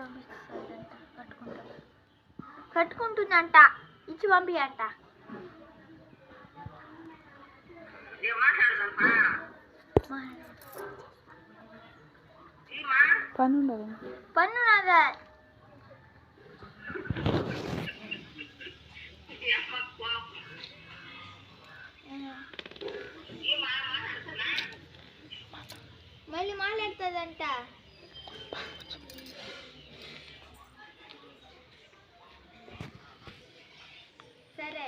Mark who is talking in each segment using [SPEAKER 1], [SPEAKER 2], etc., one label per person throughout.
[SPEAKER 1] పంపిస్తుందంట, కట్టుకుంటుందంట, ఇచ్చి పంపియంట. పన్నున్నదా? మళ్ళీ మాట్లాడుతుందంట. సరే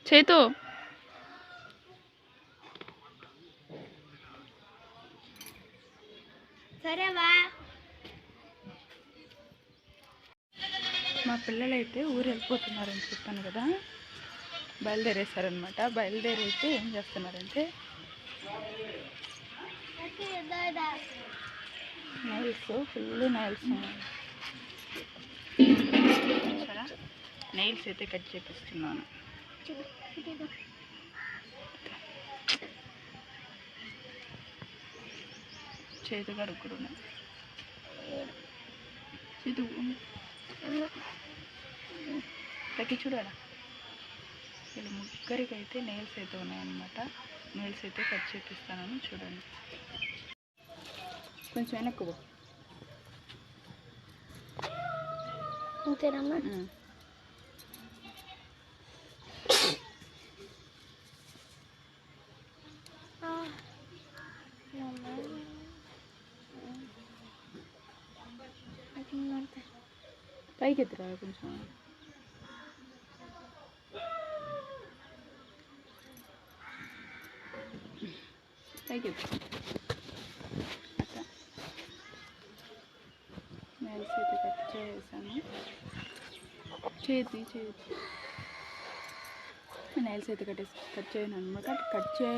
[SPEAKER 2] చేతు
[SPEAKER 1] సరేవా.
[SPEAKER 2] మా పిల్లలు అయితే ఊరు వెళ్ళిపోతున్నారని చెప్పాను కదా, బయలుదేరేశారనమాట. బయలుదేరైతే ఏం చేస్తున్నారంటే నైల్స్, ఫుల్ నైల్స్ నైల్స్ అయితే కట్ చేపిస్తున్నాను. చేతి కడుక్కుడు చేతు తగ్గి చూడాలా. వీళ్ళు ముగ్గురికి అయితే నెయిల్స్ అయితే ఉన్నాయన్నమాట. నెయిల్స్ అయితే కట్ చేపిస్తానని చూడండి. కొంచెం వెనక్కు
[SPEAKER 1] అంతేనమ్మా.
[SPEAKER 2] పైకి ఎత్తురా కొంచెం. పైకి ఎత్తు. అట్లా నెయిల్స్ అయితే కట్ చేసాను. చేతి నెయిల్స్ అయితే కట్ చేయను అనమాట. కట్ చే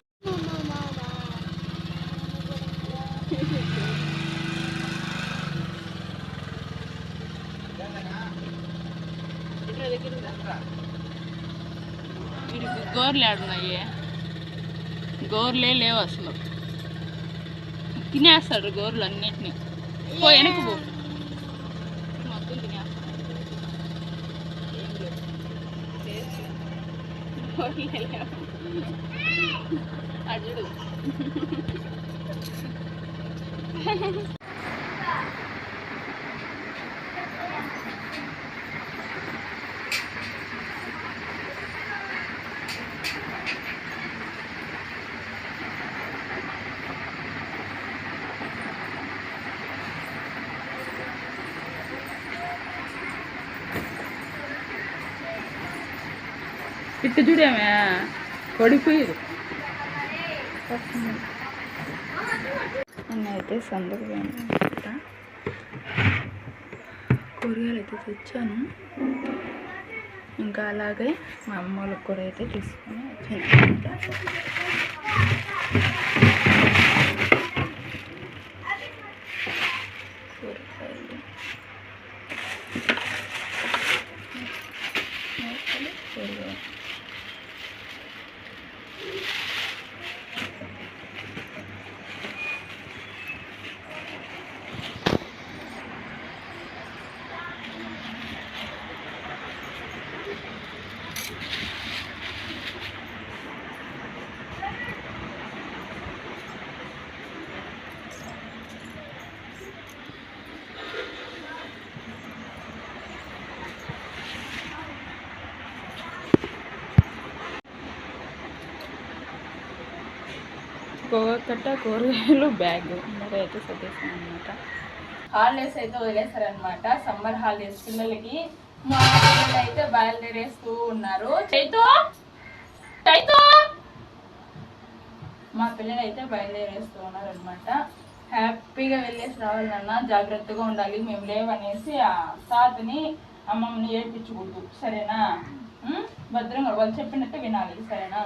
[SPEAKER 2] గోర్లు ఆడున్నాయి, గోర్లే లేవు అసలు. తినేస్తాడు గోర్లు అన్నిటినీ. పో వెనక్కి పో, మొత్తం తినేస్తాడు. గోర్లే లేవు అడుడు. ఇట్టు చూడేమే పడిపోయేది. అయితే సందుకు అనమాట. కూరగాయలు అయితే తెచ్చాను. ఇంకా అలాగే మా అమ్మ వాళ్ళకి కూడా అయితే తీసుకొని వచ్చాను. కూరగాయలు కూరగాయలు బ్యాగ్ మరి అయితే సర్దేశాను అనమాట. హాలిడేస్ అయితే వదిలేస్తారనమాట, సమ్మర్ హాలిడేస్ పిల్లలకి. మా పిల్లలు అయితే బయలుదేరేస్తూ ఉన్నారు. మా పిల్లలు అయితే బయలుదేరేస్తూ ఉన్నారనమాట. హ్యాపీగా వెళ్ళేసి రావాలన్నా జాగ్రత్తగా ఉండాలి. మేము లేవనేసి ఆ తాతని అమ్మమ్మని ఏడ్పించకూడదు, సరేనా? భద్రంగా వాళ్ళు చెప్పినట్టు వినాలి, సరేనా?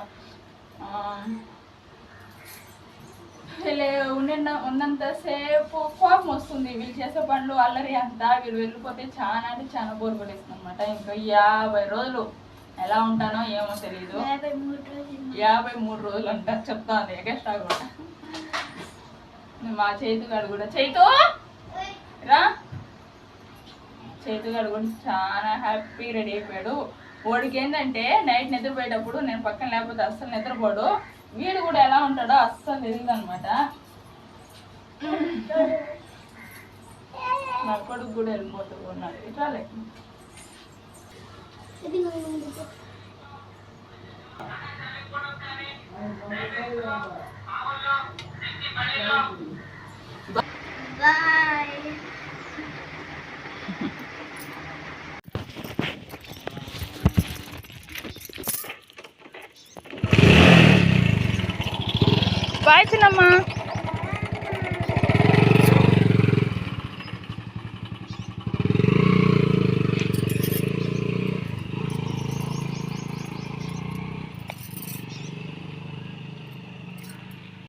[SPEAKER 2] ఉన్నంతసేపు కోపం వస్తుంది. వీళ్ళు చేసే పనులు అల్లరి అంతా. వీళ్ళు వెళ్ళిపోతే చాలా అంటే చాలా బోర్ కొట్టేస్తుంది అనమాట. ఇంకా 50 రోజులు ఎలా ఉంటానో ఏమో తెలీదు. 53 రోజులు అంట చెప్తాను ఎగస్ట్రా కూడా. మా చేతు గారు కూడా, చేతు రా చేతుగాడు కూడా చాలా హ్యాపీ రెడీ అయిపోయాడు. వాడికి ఏంటంటే నైట్ నిద్రపోయేటప్పుడు నేను పక్కన లేకపోతే అస్సలు నిద్రపోడు. వీడు కూడా ఎలా ఉంటాడో అస్సలు తెలియదు అనమాట. నా కొడుకు కూడా వెళ్ళిపోతూ ఉన్నాడు. ఇట్లాలే
[SPEAKER 1] బాయ్.
[SPEAKER 2] బాయ్ చిన్నమ్మ.